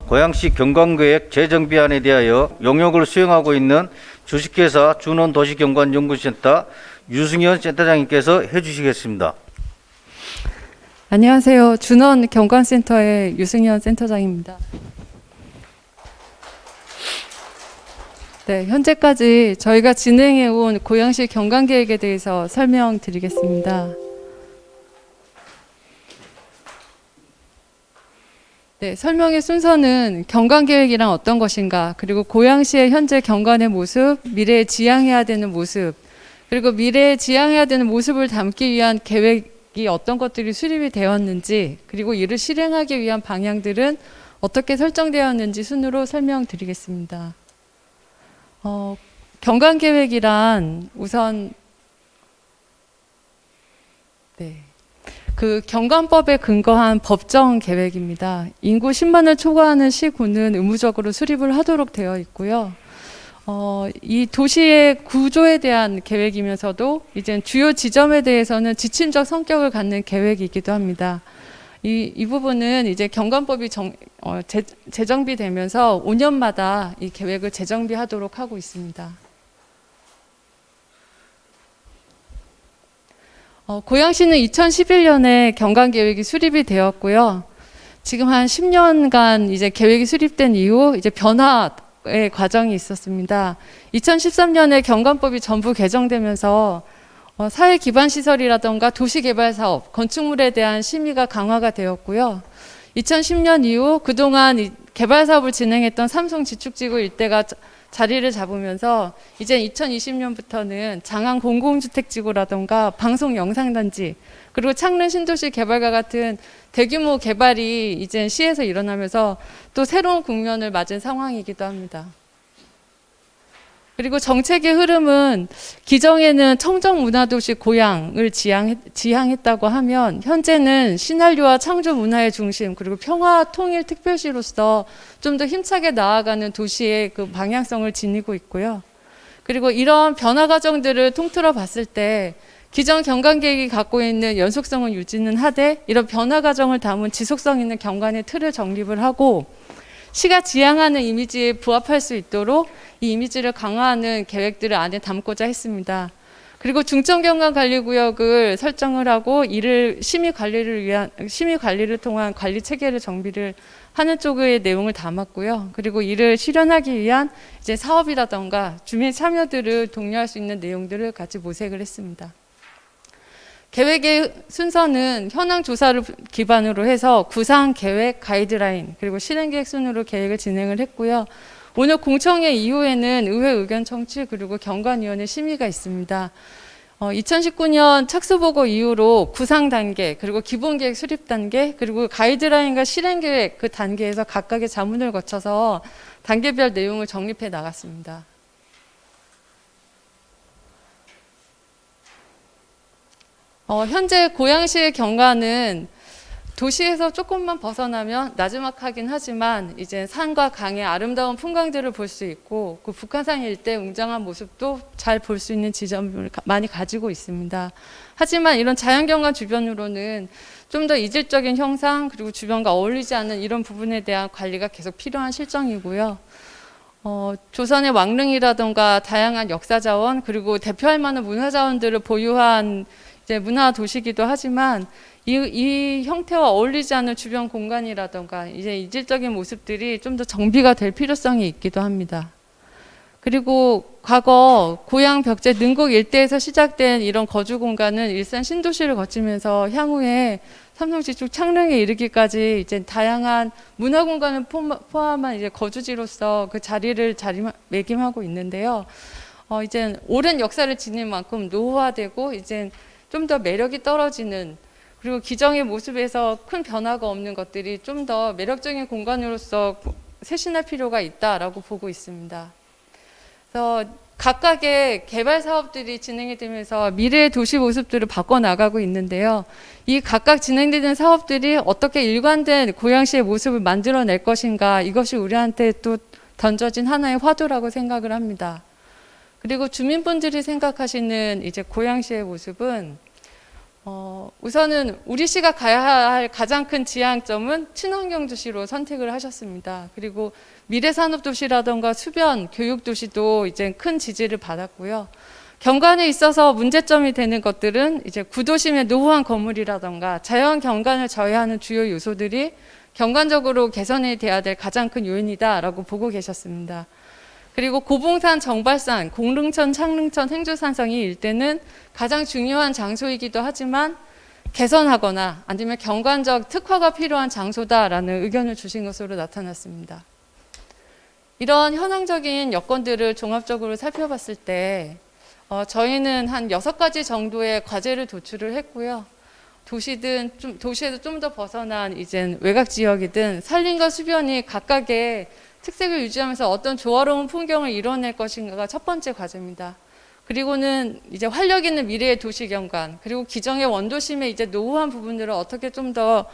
고양시 경관계획 재정비안에 대하여 용역을 수행하고 있는 주식회사 준원도시경관연구센터 유승현 센터장님께서 해주시겠습니다. 안녕하세요. 준원 경관센터의 유승현 센터장입니다. 네, 현재까지 저희가 진행해온 고양시 경관계획에 대해서 설명드리겠습니다. 네, 설명의 순서는 경관계획이란 어떤 것인가, 그리고 고양시의 현재 경관의 모습, 미래에 지향해야 되는 모습, 그리고 미래에 지향해야 되는 모습을 담기 위한 계획이 어떤 것들이 수립이 되었는지, 그리고 이를 실행하기 위한 방향들은 어떻게 설정되었는지 순으로 설명드리겠습니다. 경관계획이란 우선 그 경관법에 근거한 법정 계획입니다. 인구 10만을 초과하는 시군은 의무적으로 수립을 하도록 되어 있고요. 이 도시의 구조에 대한 계획이면서도 이제 주요 지점에 대해서는 지침적 성격을 갖는 계획이기도 합니다. 이 부분은 이제 경관법이 재정비되면서 5년마다 이 계획을 재정비하도록 하고 있습니다. 고양시는 2011년에 경관계획이 수립이 되었고요. 지금 한 10년간 이제 계획이 수립된 이후 이제 변화의 과정이 있었습니다. 2013년에 경관법이 전부 개정되면서 사회 기반 시설이라던가 도시 개발 사업, 건축물에 대한 심의가 강화가 되었고요. 2010년 이후 그동안 개발 사업을 진행했던 삼성 지축지구 일대가 자리를 잡으면서 이제 2020년부터는 장안 공공주택지구라던가 방송 영상단지, 그리고 창릉 신도시 개발과 같은 대규모 개발이 이제 시에서 일어나면서 또 새로운 국면을 맞은 상황이기도 합니다. 그리고 정책의 흐름은 기존에는 청정문화도시 고양을 지향했다고 하면 현재는 시난리오와 창조 문화의 중심, 그리고 평화통일특별시로서 좀 더 힘차게 나아가는 도시의 그 방향성을 지니고 있고요. 그리고 이런 변화 과정들을 통틀어 봤을 때 기존 경관계획이 갖고 있는 연속성은 유지는 하되 이런 변화 과정을 담은 지속성 있는 경관의 틀을 정립을 하고 시가 지향하는 이미지에 부합할 수 있도록 이 이미지를 강화하는 계획들을 안에 담고자 했습니다. 그리고 중점경관관리구역을 설정을 하고 이를 심의 관리를 통한 관리 체계를 정비를 하는 쪽의 내용을 담았고요. 그리고 이를 실현하기 위한 이제 사업이라던가 주민 참여들을 독려할 수 있는 내용들을 같이 모색을 했습니다. 계획의 순서는 현황 조사를 기반으로 해서 구상, 계획, 가이드라인, 그리고 실행 계획 순으로 계획을 진행을 했고요. 오늘 공청회 이후에는 의회 의견 청취, 그리고 경관위원회 심의가 있습니다. 2019년 착수보고 이후로 구상 단계, 그리고 기본계획 수립 단계, 그리고 가이드라인과 실행계획 그 단계에서 각각의 자문을 거쳐서 단계별 내용을 정립해 나갔습니다. 현재 고양시의 경관은 도시에서 조금만 벗어나면 나지막하긴 하지만 이제 산과 강의 아름다운 풍광들을 볼 수 있고 그 북한산 일대 웅장한 모습도 잘 볼 수 있는 지점을 많이 가지고 있습니다. 하지만 이런 자연경관 주변으로는 좀 더 이질적인 형상, 그리고 주변과 어울리지 않는 이런 부분에 대한 관리가 계속 필요한 실정이고요. 조선의 왕릉이라던가 다양한 역사자원, 그리고 대표할 만한 문화자원들을 보유한 이제 문화 도시기도 하지만 이 형태와 어울리지 않는 주변 공간이라던가 이제 이질적인 모습들이 좀 더 정비가 될 필요성이 있기도 합니다. 그리고 과거 고양 벽제 능곡 일대에서 시작된 이런 거주 공간은 일산 신도시를 거치면서 향후에 삼성지축 창릉에 이르기까지 이제 다양한 문화 공간을 포함한 이제 거주지로서 그 자리를 자리매김하고 있는데요. 이제 오랜 역사를 지닌 만큼 노후화되고 이제 좀 더 매력이 떨어지는, 그리고 기존의 모습에서 큰 변화가 없는 것들이 좀 더 매력적인 공간으로서 쇄신할 필요가 있다라고 보고 있습니다. 그래서 각각의 개발 사업들이 진행이 되면서 미래의 도시 모습들을 바꿔나가고 있는데요. 이 각각 진행되는 사업들이 어떻게 일관된 고양시의 모습을 만들어낼 것인가, 이것이 우리한테 또 던져진 하나의 화두라고 생각을 합니다. 그리고 주민분들이 생각하시는 이제 고양시의 모습은 우선은 우리 시가 가야 할 가장 큰 지향점은 친환경 도시로 선택을 하셨습니다. 그리고 미래산업도시라던가 수변, 교육도시도 이제 큰 지지를 받았고요. 경관에 있어서 문제점이 되는 것들은 이제 구도심의 노후한 건물이라던가 자연 경관을 저해하는 주요 요소들이 경관적으로 개선이 돼야 될 가장 큰 요인이다라고 보고 계셨습니다. 그리고 고봉산, 정발산, 공릉천, 창릉천, 행주산성 이 일대는 가장 중요한 장소이기도 하지만 개선하거나 아니면 경관적 특화가 필요한 장소다라는 의견을 주신 것으로 나타났습니다. 이런 현황적인 여건들을 종합적으로 살펴봤을 때 저희는 한 6가지 정도의 과제를 도출을 했고요. 도시에서 좀 더 벗어난 이제 외곽 지역이든 산림과 수변이 각각의 특색을 유지하면서 어떤 조화로운 풍경을 이뤄낼 것인가가 첫 번째 과제입니다. 그리고는 이제 활력 있는 미래의 도시 경관, 그리고 기존의 원도심의 이제 노후한 부분들을 어떻게 좀 더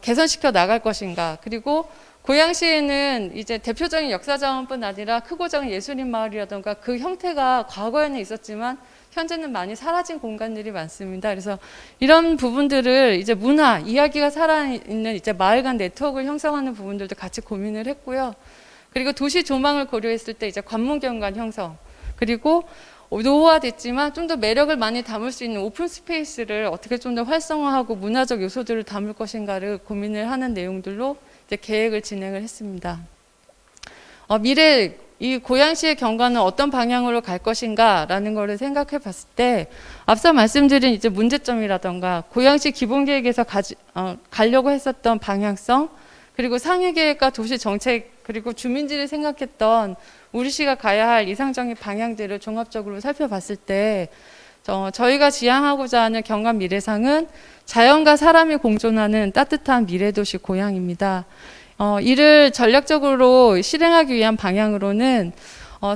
개선시켜 나갈 것인가. 그리고 고양시에는 이제 대표적인 역사자원뿐 아니라 크고 작은 예술인 마을이라던가 그 형태가 과거에는 있었지만 현재는 많이 사라진 공간들이 많습니다. 그래서 이런 부분들을 이제 문화, 이야기가 살아있는 이제 마을 간 네트워크를 형성하는 부분들도 같이 고민을 했고요. 그리고 도시 조망을 고려했을 때 이제 관문 경관 형성, 그리고 노후화됐지만 좀 더 매력을 많이 담을 수 있는 오픈 스페이스를 어떻게 좀 더 활성화하고 문화적 요소들을 담을 것인가를 고민을 하는 내용들로 이제 계획을 진행을 했습니다. 미래 이 고양시의 경관은 어떤 방향으로 갈 것인가라는 것을 생각해 봤을 때 앞서 말씀드린 이제 문제점이라던가 고양시 기본계획에서 가려고 했었던 방향성, 그리고 상위계획과 도시정책, 그리고 주민들이 생각했던 우리 시가 가야 할 이상적인 방향들을 종합적으로 살펴봤을 때 저희가 지향하고자 하는 경관 미래상은 자연과 사람이 공존하는 따뜻한 미래도시 고양입니다. 이를 전략적으로 실행하기 위한 방향으로는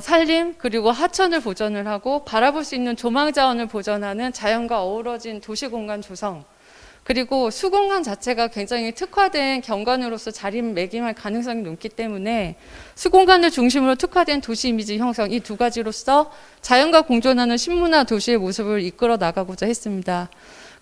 산림 그리고 하천을 보전을 하고 바라볼 수 있는 조망 자원을 보전하는 자연과 어우러진 도시 공간 조성, 그리고 수공간 자체가 굉장히 특화된 경관으로서 자리매김할 가능성이 높기 때문에 수공간을 중심으로 특화된 도시 이미지 형성, 이 두 가지로서 자연과 공존하는 신문화 도시의 모습을 이끌어 나가고자 했습니다.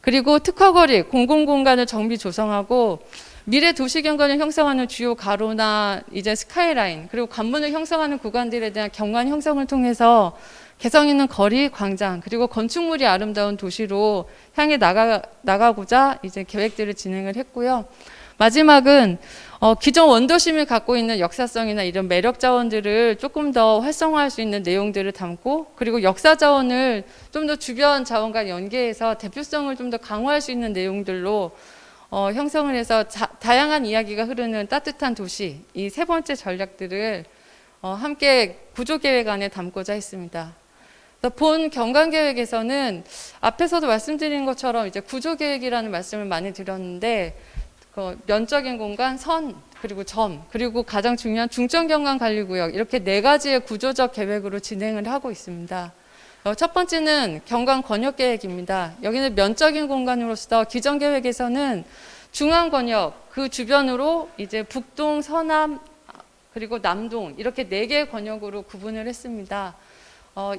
그리고 특화거리, 공공공간을 정비 조성하고 미래 도시 경관을 형성하는 주요 가로나 이제 스카이라인, 그리고 관문을 형성하는 구간들에 대한 경관 형성을 통해서 개성 있는 거리, 광장, 그리고 건축물이 아름다운 도시로 향해 나가고자 이제 계획들을 진행을 했고요. 마지막은 기존 원도심이 갖고 있는 역사성이나 이런 매력 자원들을 조금 더 활성화할 수 있는 내용들을 담고, 그리고 역사 자원을 좀 더 주변 자원과 연계해서 대표성을 좀 더 강화할 수 있는 내용들로 형성을 해서 다양한 이야기가 흐르는 따뜻한 도시, 이 세 번째 전략들을 함께 구조계획 안에 담고자 했습니다. 본 경관계획에서는 앞에서도 말씀드린 것처럼 이제 구조계획이라는 말씀을 많이 드렸는데 면적인 공간, 선, 그리고 점, 그리고 가장 중요한 중점경관관리구역, 이렇게 4가지의 구조적 계획으로 진행을 하고 있습니다. 첫 번째는 경관권역계획입니다. 여기는 면적인 공간으로서 기존 계획에서는 중앙권역, 그 주변으로 이제 북동, 서남, 그리고 남동 이렇게 4개의 권역으로 구분을 했습니다.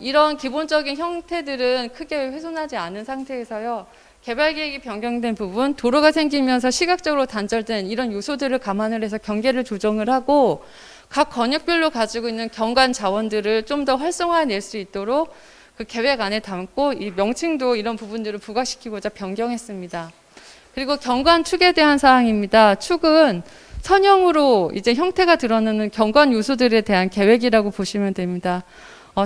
이런 기본적인 형태들은 크게 훼손하지 않은 상태에서요. 개발계획이 변경된 부분, 도로가 생기면서 시각적으로 단절된 이런 요소들을 감안을 해서 경계를 조정을 하고 각 권역별로 가지고 있는 경관 자원들을 좀 더 활성화해낼 수 있도록 그 계획 안에 담고 이 명칭도 이런 부분들을 부각시키고자 변경했습니다. 그리고 경관 축에 대한 사항입니다. 축은 선형으로 이제 형태가 드러나는 경관 요소들에 대한 계획이라고 보시면 됩니다.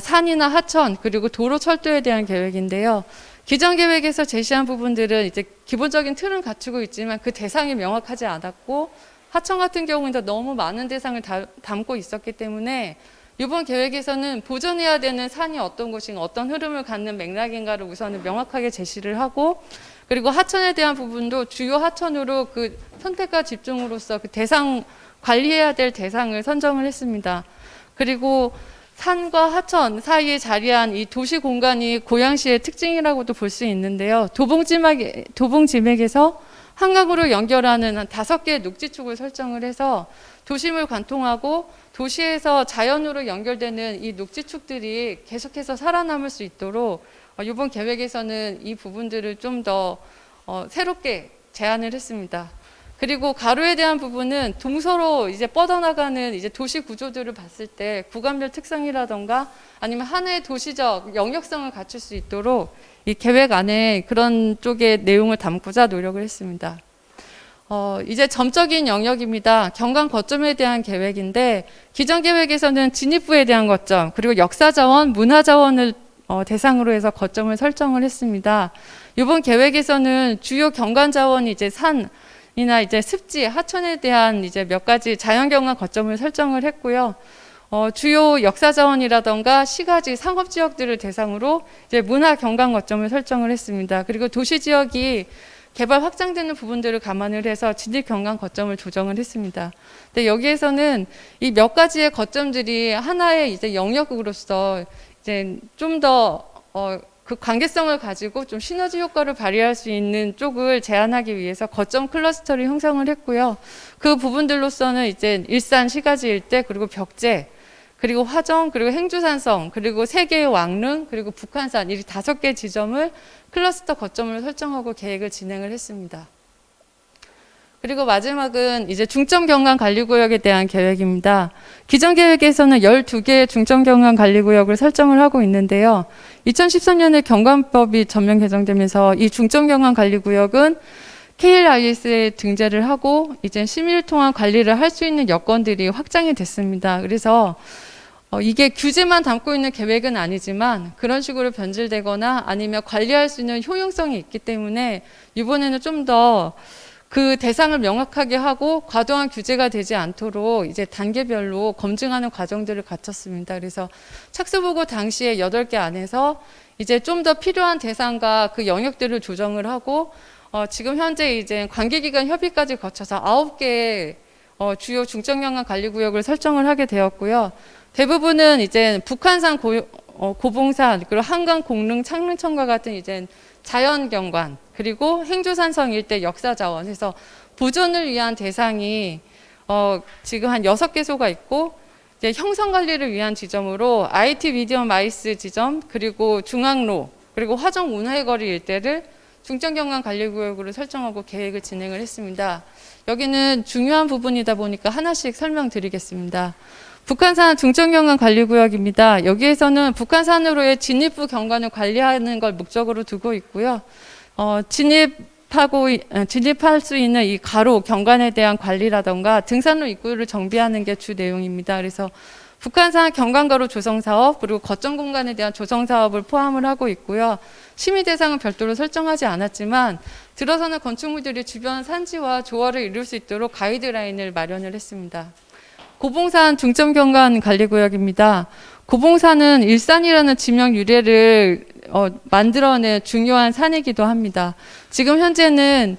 산이나 하천 그리고 도로 철도에 대한 계획인데요. 기존 계획에서 제시한 부분들은 이제 기본적인 틀은 갖추고 있지만 그 대상이 명확하지 않았고 하천 같은 경우는 너무 많은 대상을 담고 있었기 때문에 이번 계획에서는 보존해야 되는 산이 어떤 곳인가, 어떤 흐름을 갖는 맥락인가를 우선은 명확하게 제시를 하고, 그리고 하천에 대한 부분도 주요 하천으로 그 선택과 집중으로서 그 대상, 관리해야 될 대상을 선정을 했습니다. 그리고 산과 하천 사이에 자리한 이 도시 공간이 고양시의 특징이라고도 볼 수 있는데요. 도봉지맥에서 한강으로 연결하는 한 5개의 녹지축을 설정을 해서 도심을 관통하고 도시에서 자연으로 연결되는 이 녹지축들이 계속해서 살아남을 수 있도록 이번 계획에서는 이 부분들을 좀 더 새롭게 제안을 했습니다. 그리고 가로에 대한 부분은 동서로 이제 뻗어나가는 이제 도시 구조들을 봤을 때 구간별 특성이라던가 아니면 하나의 도시적 영역성을 갖출 수 있도록 이 계획 안에 그런 쪽의 내용을 담고자 노력을 했습니다. 이제 점적인 영역입니다. 경관 거점에 대한 계획인데 기존 계획에서는 진입부에 대한 거점 그리고 역사자원, 문화자원을 대상으로 해서 거점을 설정을 했습니다. 이번 계획에서는 주요 경관 자원이 이제 산이나 이제 습지, 하천에 대한 이제 몇 가지 자연경관 거점을 설정을 했고요. 주요 역사 자원이라던가 시가지, 상업 지역들을 대상으로 이제 문화 경관 거점을 설정을 했습니다. 그리고 도시 지역이 개발 확장되는 부분들을 감안을 해서 진입 경관 거점을 조정을 했습니다. 근데 여기에서는 이 몇 가지의 거점들이 하나의 이제 영역으로서 이제 좀 더 그 관계성을 가지고 좀 시너지 효과를 발휘할 수 있는 쪽을 제안하기 위해서 거점 클러스터를 형성을 했고요. 그 부분들로서는 이제 일산 시가지 일대 그리고 벽제 그리고 화정 그리고 행주산성 그리고 세 개의 왕릉 그리고 북한산 이 5개 지점을 클러스터 거점을 설정하고 계획을 진행을 했습니다. 그리고 마지막은 이제 중점 경관 관리구역에 대한 계획입니다. 기존 계획에서는 12개의 중점 경관 관리구역을 설정을 하고 있는데요. 2013년에 경관법이 전면 개정되면서 이 중점 경관 관리구역은 KLIS에 등재를 하고 이제 시민을 통한 관리를 할 수 있는 여건들이 확장이 됐습니다. 그래서 이게 규제만 담고 있는 계획은 아니지만 그런 식으로 변질되거나 아니면 관리할 수 있는 효용성이 있기 때문에 이번에는 좀 더 그 대상을 명확하게 하고 과도한 규제가 되지 않도록 이제 단계별로 검증하는 과정들을 갖췄습니다. 그래서 착수보고 당시에 8개 안에서 이제 좀 더 필요한 대상과 그 영역들을 조정을 하고 지금 현재 이제 관계기관 협의까지 거쳐서 9개의 주요 중점경관 관리구역을 설정을 하게 되었고요. 대부분은 이제 북한산 고봉산 그리고 한강 공릉 창릉천과 같은 이제 자연경관 그리고 행주산성 일대 역사자원 해서 보존을 위한 대상이 지금 한 6개소가 있고 이제 형성관리를 위한 지점으로 IT 미디엄 마이스 지점 그리고 중앙로 그리고 화정 운하의 거리 일대를 중점경관 관리구역으로 설정하고 계획을 진행을 했습니다. 여기는 중요한 부분이다 보니까 하나씩 설명드리겠습니다. 북한산 중점경관 관리구역입니다. 여기에서는 북한산으로의 진입부 경관을 관리하는 걸 목적으로 두고 있고요. 진입할 수 있는 이 가로 경관에 대한 관리라던가 등산로 입구를 정비하는 게 주 내용입니다. 그래서 북한산 경관가로 조성 사업 그리고 거점 공간에 대한 조성 사업을 포함을 하고 있고요. 심의 대상은 별도로 설정하지 않았지만 들어서는 건축물들이 주변 산지와 조화를 이룰 수 있도록 가이드라인을 마련을 했습니다. 고봉산 중점경관 관리구역입니다. 고봉산은 일산이라는 지명 유래를 만들어낸 중요한 산이기도 합니다. 지금 현재는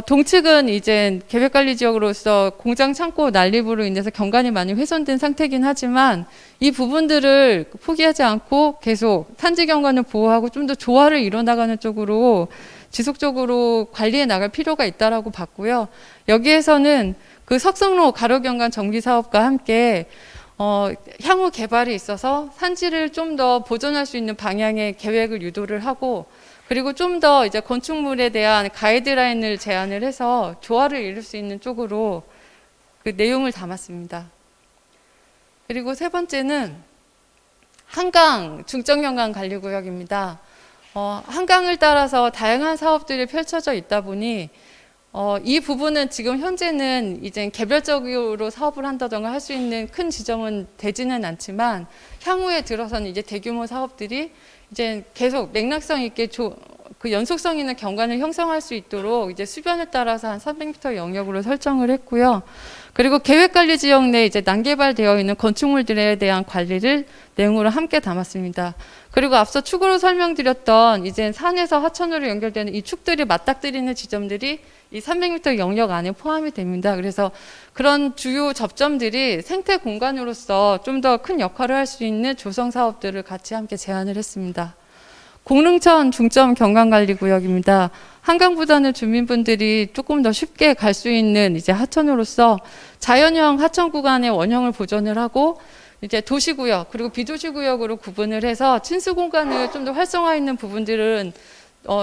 동측은 이제 계획관리지역으로서 공장 창고 난립으로 인해서 경관이 많이 훼손된 상태이긴 하지만 이 부분들을 포기하지 않고 계속 산지 경관을 보호하고 좀 더 조화를 이뤄나가는 쪽으로 지속적으로 관리해 나갈 필요가 있다라고 봤고요. 여기에서는 그 석성로 가로경관 정비 사업과 함께 향후 개발에 있어서 산지를 좀 더 보존할 수 있는 방향의 계획을 유도를 하고 그리고 좀 더 이제 건축물에 대한 가이드라인을 제안을 해서 조화를 이룰 수 있는 쪽으로 그 내용을 담았습니다. 그리고 세 번째는 한강 중점경관 관리구역입니다. 한강을 따라서 다양한 사업들이 펼쳐져 있다 보니 이 부분은 지금 현재는 이제 개별적으로 사업을 한다던가 할 수 있는 큰 지점은 되지는 않지만 향후에 들어서는 이제 대규모 사업들이 이제 계속 맥락성 있게 그 연속성 있는 경관을 형성할 수 있도록 이제 수변에 따라서 한 300m 영역으로 설정을 했고요. 그리고 계획관리 지역 내 이제 난개발되어 있는 건축물들에 대한 관리를 내용으로 함께 담았습니다. 그리고 앞서 축으로 설명드렸던 이제 산에서 하천으로 연결되는 이 축들이 맞닥뜨리는 지점들이 이 300m 영역 안에 포함이 됩니다. 그래서 그런 주요 접점들이 생태 공간으로서 좀 더 큰 역할을 할 수 있는 조성 사업들을 같이 함께 제안을 했습니다. 공릉천 중점 경관관리구역입니다. 한강보다는 주민분들이 조금 더 쉽게 갈 수 있는 이제 하천으로서 자연형 하천 구간의 원형을 보존을 하고 이제 도시구역 그리고 비도시구역으로 구분을 해서 친수 공간을 좀 더 활성화 있는 부분들은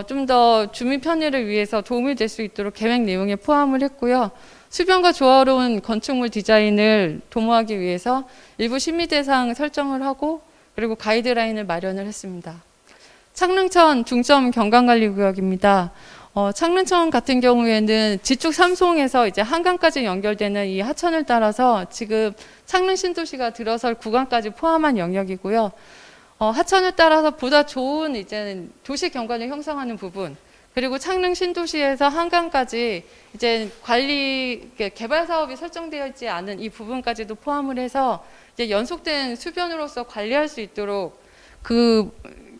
좀 더 주민 편의를 위해서 도움이 될 수 있도록 계획 내용에 포함을 했고요. 수변과 조화로운 건축물 디자인을 도모하기 위해서 일부 심의 대상 설정을 하고 그리고 가이드라인을 마련을 했습니다. 창릉천 중점 경관관리구역입니다. 창릉천 같은 경우에는 지축 3송에서 이제 한강까지 연결되는 이 하천을 따라서 지금 창릉 신도시가 들어설 구간까지 포함한 영역이고요. 하천을 따라서 보다 좋은 이제 도시 경관을 형성하는 부분, 그리고 창릉 신도시에서 한강까지 이제 관리 개발 사업이 설정되어 있지 않은 이 부분까지도 포함을 해서 이제 연속된 수변으로서 관리할 수 있도록 그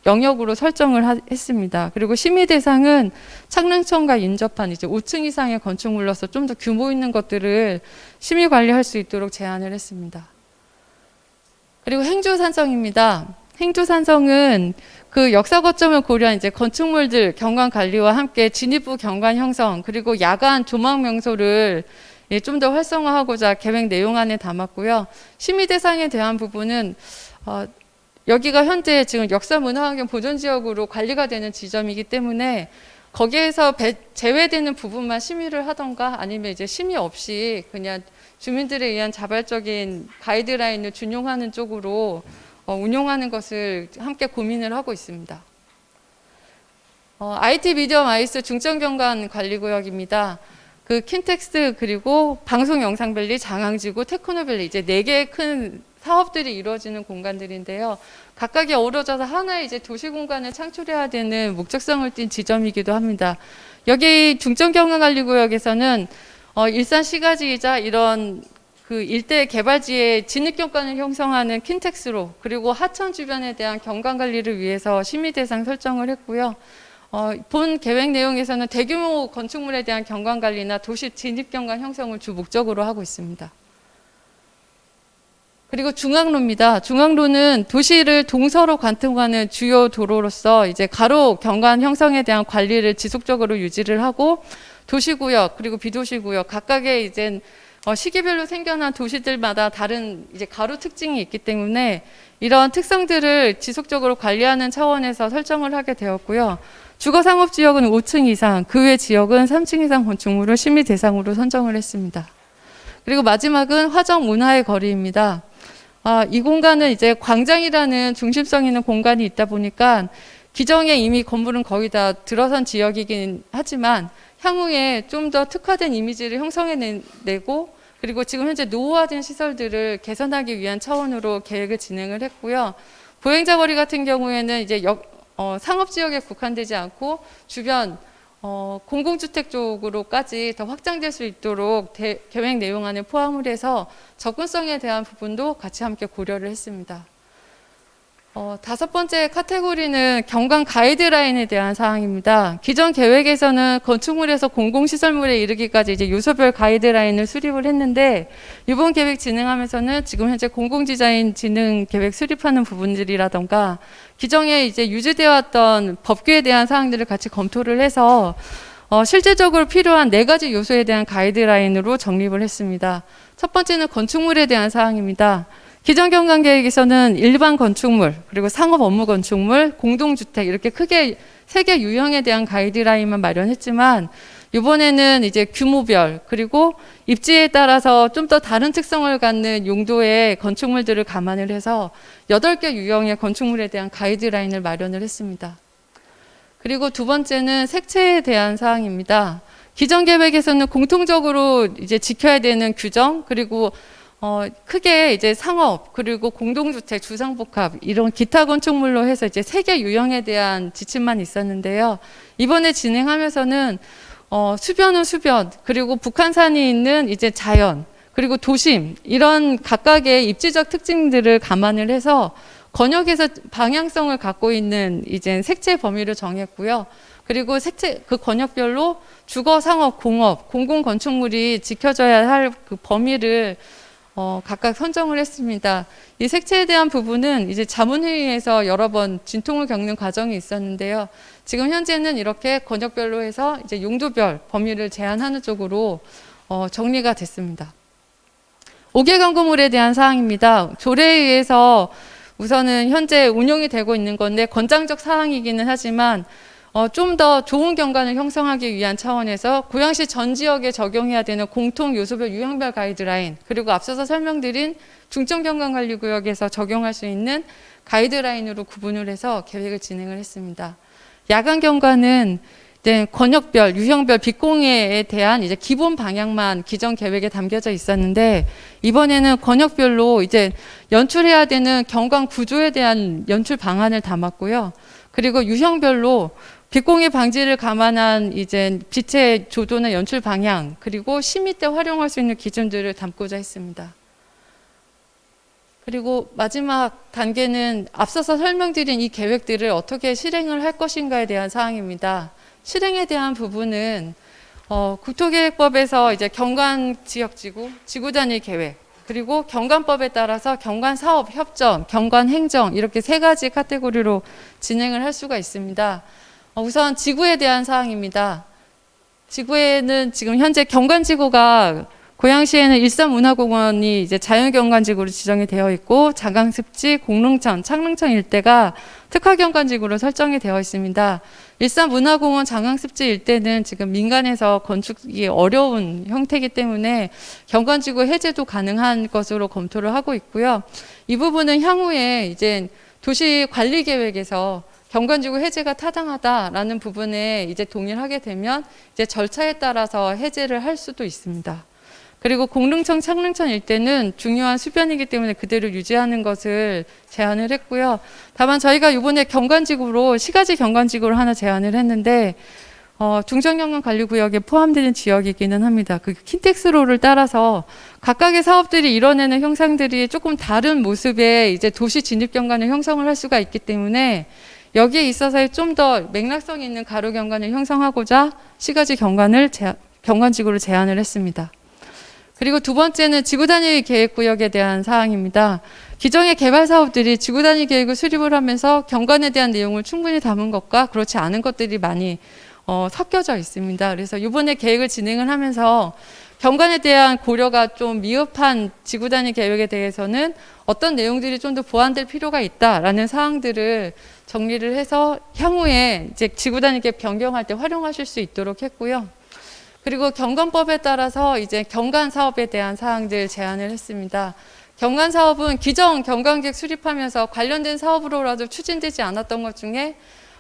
영역으로 설정을 했습니다. 그리고 심의 대상은 창릉천과 인접한 이제 5층 이상의 건축물로서 좀 더 규모 있는 것들을 심의 관리할 수 있도록 제안을 했습니다. 그리고 행주산성입니다. 행주산성은 그 역사 거점을 고려한 이제 건축물들 경관 관리와 함께 진입부 경관 형성 그리고 야간 조망 명소를 좀 더 활성화하고자 계획 내용안에 담았고요. 심의 대상에 대한 부분은 여기가 현재 지금 역사문화환경 보존지역으로 관리가 되는 지점이기 때문에 거기에서 제외되는 부분만 심의를 하던가 아니면 이제 심의 없이 그냥 주민들에 의한 자발적인 가이드라인을 준용하는 쪽으로 운용하는 것을 함께 고민을 하고 있습니다. IT 미디엄 아이스 중점경관 관리구역입니다. 그 킨텍스 그리고 방송영상밸리, 장항지구, 테크노밸리 이제 4개의 큰 사업들이 이루어지는 공간들인데요. 각각이 어우러져서 하나의 이제 도시 공간을 창출해야 되는 목적성을 띈 지점이기도 합니다. 여기 중점경관관리구역에서는 일산 시가지이자 이런 그 일대 개발지의 진입 경관을 형성하는 킨텍스로 그리고 하천 주변에 대한 경관 관리를 위해서 심의 대상 설정을 했고요. 본 계획 내용에서는 대규모 건축물에 대한 경관 관리나 도시 진입 경관 형성을 주 목적으로 하고 있습니다. 그리고 중앙로입니다. 중앙로는 도시를 동서로 관통하는 주요 도로로서 이제 가로 경관 형성에 대한 관리를 지속적으로 유지를 하고 도시구역 그리고 비도시구역 각각의 이제 시기별로 생겨난 도시들마다 다른 이제 가로 특징이 있기 때문에 이런 특성들을 지속적으로 관리하는 차원에서 설정을 하게 되었고요. 주거상업지역은 5층 이상, 그 외 지역은 3층 이상 건축물을 심의 대상으로 선정을 했습니다. 그리고 마지막은 화정 문화의 거리입니다. 이 공간은 이제 광장이라는 중심성 있는 공간이 있다 보니까 기정에 이미 건물은 거의 다 들어선 지역이긴 하지만 향후에 좀 더 특화된 이미지를 형성해내고 그리고 지금 현재 노후화된 시설들을 개선하기 위한 차원으로 계획을 진행을 했고요. 보행자 거리 같은 경우에는 이제 상업지역에 국한되지 않고 주변 공공주택 쪽으로까지 더 확장될 수 있도록 계획 내용안에 포함을 해서 접근성에 대한 부분도 같이 함께 고려를 했습니다. 5번째 카테고리는 경관 가이드라인에 대한 사항입니다. 기존 계획에서는 건축물에서 공공시설물에 이르기까지 이제 요소별 가이드라인을 수립을 했는데 이번 계획 진행하면서는 지금 현재 공공디자인 진흥 계획 수립하는 부분들이라던가 기존에 이제 유지되어 왔던 법규에 대한 사항들을 같이 검토를 해서 실제적으로 필요한 4가지 요소에 대한 가이드라인으로 정립을 했습니다. 첫 번째는 건축물에 대한 사항입니다. 기존 경관 계획에서는 일반 건축물, 그리고 상업 업무 건축물, 공동주택 이렇게 크게 3개 유형에 대한 가이드라인만 마련했지만 이번에는 이제 규모별 그리고 입지에 따라서 좀 더 다른 특성을 갖는 용도의 건축물들을 감안을 해서 8개 유형의 건축물에 대한 가이드라인을 마련을 했습니다. 그리고 두 번째는 색채에 대한 사항입니다. 기존 계획에서는 공통적으로 이제 지켜야 되는 규정 그리고 크게 이제 상업 그리고 공동주택, 주상복합 이런 기타 건축물로 해서 이제 3개 유형에 대한 지침만 있었는데요. 이번에 진행하면서는 수변은 수변 그리고 북한산이 있는 이제 자연 그리고 도심 이런 각각의 입지적 특징들을 감안을 해서 권역에서 방향성을 갖고 있는 이제 색채 범위를 정했고요. 그리고 색채 그 권역별로 주거, 상업, 공업, 공공 건축물이 지켜져야 할 그 범위를 각각 선정을 했습니다. 이 색채에 대한 부분은 이제 자문회의에서 여러 번 진통을 겪는 과정이 있었는데요. 지금 현재는 이렇게 권역별로 해서 이제 용도별 범위를 제한하는 쪽으로 정리가 됐습니다. 옥외 광고물에 대한 사항입니다. 조례에 의해서 우선은 현재 운용이 되고 있는 건데 권장적 사항이기는 하지만 좀 더 좋은 경관을 형성하기 위한 차원에서 고양시 전 지역에 적용해야 되는 공통 요소별 유형별 가이드라인, 그리고 앞서서 설명드린 중점경관관리구역에서 적용할 수 있는 가이드라인으로 구분을 해서 계획을 진행을 했습니다. 야간 경관은 권역별, 유형별 빛공해에 대한 이제 기본 방향만 기존 계획에 담겨져 있었는데, 이번에는 권역별로 이제 연출해야 되는 경관 구조에 대한 연출 방안을 담았고요. 그리고 유형별로 빛공해 방지를 감안한 이제 빛의 조도나 연출 방향, 그리고 심의 때 활용할 수 있는 기준들을 담고자 했습니다. 그리고 마지막 단계는 앞서서 설명드린 이 계획들을 어떻게 실행을 할 것인가에 대한 사항입니다. 실행에 대한 부분은 국토계획법에서 이제 경관 지역지구, 지구 단위 계획, 그리고 경관법에 따라서 경관 사업 협정, 경관 행정 이렇게 세 가지 카테고리로 진행을 할 수가 있습니다. 우선 지구에 대한 사항입니다. 지구에는 지금 현재 경관지구가 고양시에는 일산문화공원이 이제 자연경관지구로 지정이 되어 있고, 자강습지, 공릉천, 창릉천 일대가 특화경관지구로 설정이 되어 있습니다. 일산문화공원 자강습지 일대는 지금 민간에서 건축이 어려운 형태이기 때문에 경관지구 해제도 가능한 것으로 검토를 하고 있고요. 이 부분은 향후에 이제 도시관리계획에서 경관지구 해제가 타당하다라는 부분에 이제 동의를 하게 되면 이제 절차에 따라서 해제를 할 수도 있습니다. 그리고 공릉천, 창릉천 일대는 중요한 수변이기 때문에 그대로 유지하는 것을 제안을 했고요. 다만 저희가 이번에 경관지구로 시가지 경관지구를 하나 제안을 했는데 중점경관관리구역에 포함되는 지역이기는 합니다. 그 킨텍스로를 따라서 각각의 사업들이 이뤄내는 형상들이 조금 다른 모습의 이제 도시 진입 경관을 형성을 할 수가 있기 때문에 여기에 있어서 좀 더 맥락성 있는 가로 경관을 형성하고자 시가지 경관지구를 제안을 했습니다. 그리고 두 번째는 지구 단위 계획구역에 대한 사항입니다. 기존의 개발 사업들이 지구 단위 계획을 수립을 하면서 경관에 대한 내용을 충분히 담은 것과 그렇지 않은 것들이 많이 섞여져 있습니다. 그래서 이번에 계획을 진행을 하면서 경관에 대한 고려가 좀 미흡한 지구 단위 계획에 대해서는 어떤 내용들이 좀 더 보완될 필요가 있다라는 사항들을 정리를 해서 향후에 이제 지구 단위 계획 변경할 때 활용하실 수 있도록 했고요. 그리고 경관법에 따라서 이제 경관 사업에 대한 사항들 제안을 했습니다. 경관 사업은 기존 경관계획 수립하면서 관련된 사업으로라도 추진되지 않았던 것 중에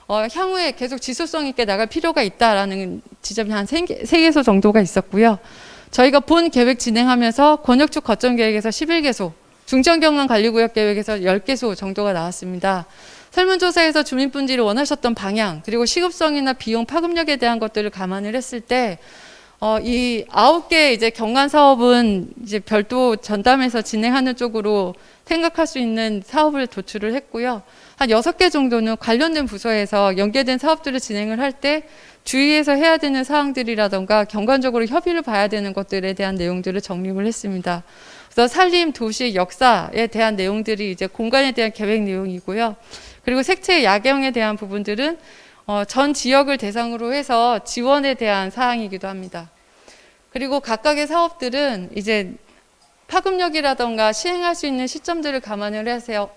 향후에 계속 지속성 있게 나갈 필요가 있다라는 지점이 한 3개소 정도가 있었고요. 저희가 본 계획 진행하면서 권역축 거점 계획에서 11개소, 중점경관관리구역 계획에서 10개소 정도가 나왔습니다. 설문조사에서 주민분들이 원하셨던 방향, 그리고 시급성이나 비용 파급력에 대한 것들을 감안을 했을 때 이 9개 이제 경관 사업은 이제 별도 전담해서 진행하는 쪽으로 생각할 수 있는 사업을 도출을 했고요. 한 6개 정도는 관련된 부서에서 연계된 사업들을 진행을 할 때 주의해서 해야 되는 사항들이라던가 경관적으로 협의를 봐야 되는 것들에 대한 내용들을 정립을 했습니다. 그래서 산림, 도시, 역사에 대한 내용들이 이제 공간에 대한 계획 내용이고요. 그리고 색채, 야경에 대한 부분들은 전 지역을 대상으로 해서 지원에 대한 사항이기도 합니다. 그리고 각각의 사업들은 이제 파급력이라던가 시행할 수 있는 시점들을 감안을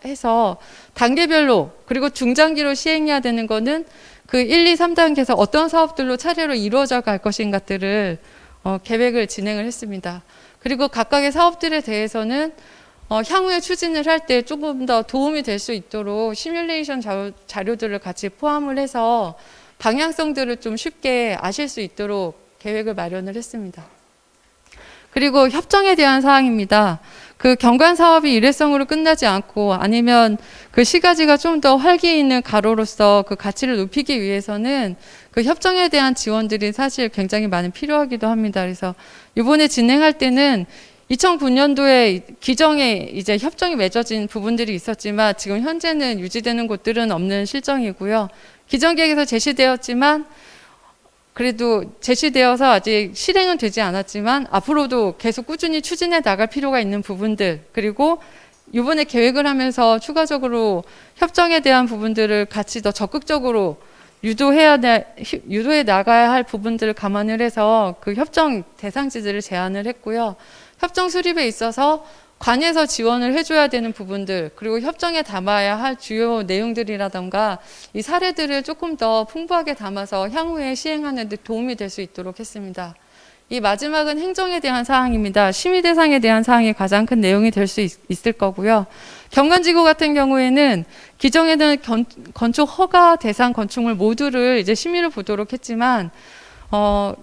해서 단계별로 그리고 중장기로 시행해야 되는 거는 그 1, 2, 3단계에서 어떤 사업들로 차례로 이루어져 갈 것인가들을 계획을 진행을 했습니다. 그리고 각각의 사업들에 대해서는 향후에 추진을 할 때 조금 더 도움이 될 수 있도록 시뮬레이션 자료들을 같이 포함을 해서 방향성들을 좀 쉽게 아실 수 있도록 계획을 마련을 했습니다. 그리고 협정에 대한 사항입니다. 그 경관 사업이 일회성으로 끝나지 않고 아니면 그 시가지가 좀 더 활기 있는 가로로서 그 가치를 높이기 위해서는 그 협정에 대한 지원들이 사실 굉장히 많이 필요하기도 합니다. 그래서 이번에 진행할 때는 2009년도에 기정에 이제 협정이 맺어진 부분들이 있었지만 지금 현재는 유지되는 곳들은 없는 실정이고요. 기정 계획에서 제시되었지만 그래도 제시되어서 아직 실행은 되지 않았지만 앞으로도 계속 꾸준히 추진해 나갈 필요가 있는 부분들, 그리고 이번에 계획을 하면서 추가적으로 협정에 대한 부분들을 같이 더 적극적으로 유도해 나가야 할 부분들을 감안을 해서 그 협정 대상지들을 제안을 했고요. 협정 수립에 있어서 관에서 지원을 해줘야 되는 부분들, 그리고 협정에 담아야 할 주요 내용들이라던가 이 사례들을 조금 더 풍부하게 담아서 향후에 시행하는 데 도움이 될 수 있도록 했습니다. 이 마지막은 행정에 대한 사항입니다. 심의 대상에 대한 사항이 가장 큰 내용이 될 수 있을 거고요. 경관지구 같은 경우에는 기존에는 건축 허가 대상 건축물 모두를 이제 심의를 보도록 했지만,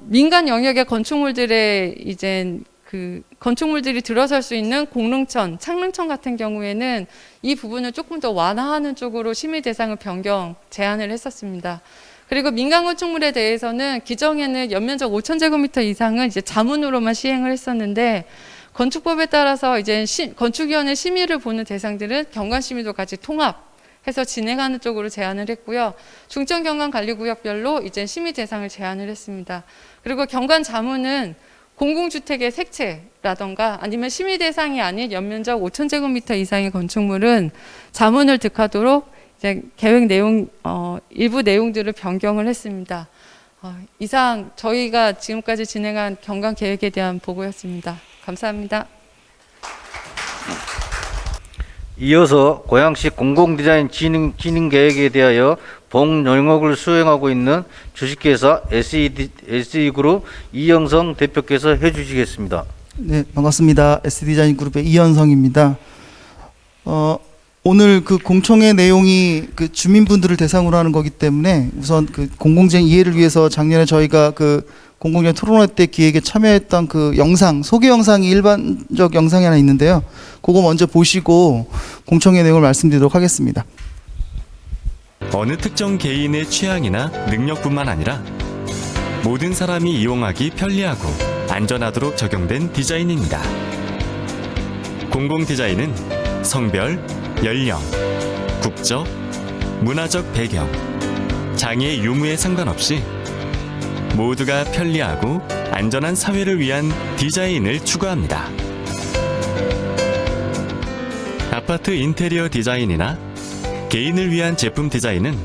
민간 영역의 건축물들의 이제 그 건축물들이 들어설 수 있는 공릉천, 창릉천 같은 경우에는 이 부분을 조금 더 완화하는 쪽으로 심의 대상을 변경, 제한을 했었습니다. 그리고 민간 건축물에 대해서는 기존에는 연면적 5,000제곱미터 이상은 이제 자문으로만 시행을 했었는데, 건축법에 따라서 이제 건축위원회 심의를 보는 대상들은 경관심의도 같이 통합해서 진행하는 쪽으로 제한을 했고요. 중점경관관리구역별로 이제 심의 대상을 제한을 했습니다. 그리고 경관 자문은 공공주택의 색채라던가 아니면 심의 대상이 아닌 연면적 5,000제곱미터 이상의 건축물은 자문을 득하도록 이제 계획 내용 일부 내용들을 변경을 했습니다. 이상 저희가 지금까지 진행한 경관 계획에 대한 보고였습니다. 감사합니다. 이어서 고양시 공공디자인 진행 계획에 대하여 본 영역을 수행하고 있는 주식회사 SE그룹 이영성 대표께서 해주시겠습니다. 네, 반갑습니다. SD디자인그룹의 이현성입니다. 오늘 그 공청회 내용이 그 주민분들을 대상으로 하는 거기 때문에 우선 그 공공재생 이해를 위해서 작년에 저희가 그 공공재생 토론회 때 기획에 참여했던 그 영상, 소개 영상이 일반적 영상이 하나 있는데요. 그거 먼저 보시고 공청회 내용을 말씀드리도록 하겠습니다. 어느 특정 개인의 취향이나 능력뿐만 아니라 모든 사람이 이용하기 편리하고 안전하도록 적용된 디자인입니다. 공공디자인은 성별, 연령, 국적, 문화적 배경, 장애 유무에 상관없이 모두가 편리하고 안전한 사회를 위한 디자인을 추구합니다. 아파트 인테리어 디자인이나 개인을 위한 제품 디자인은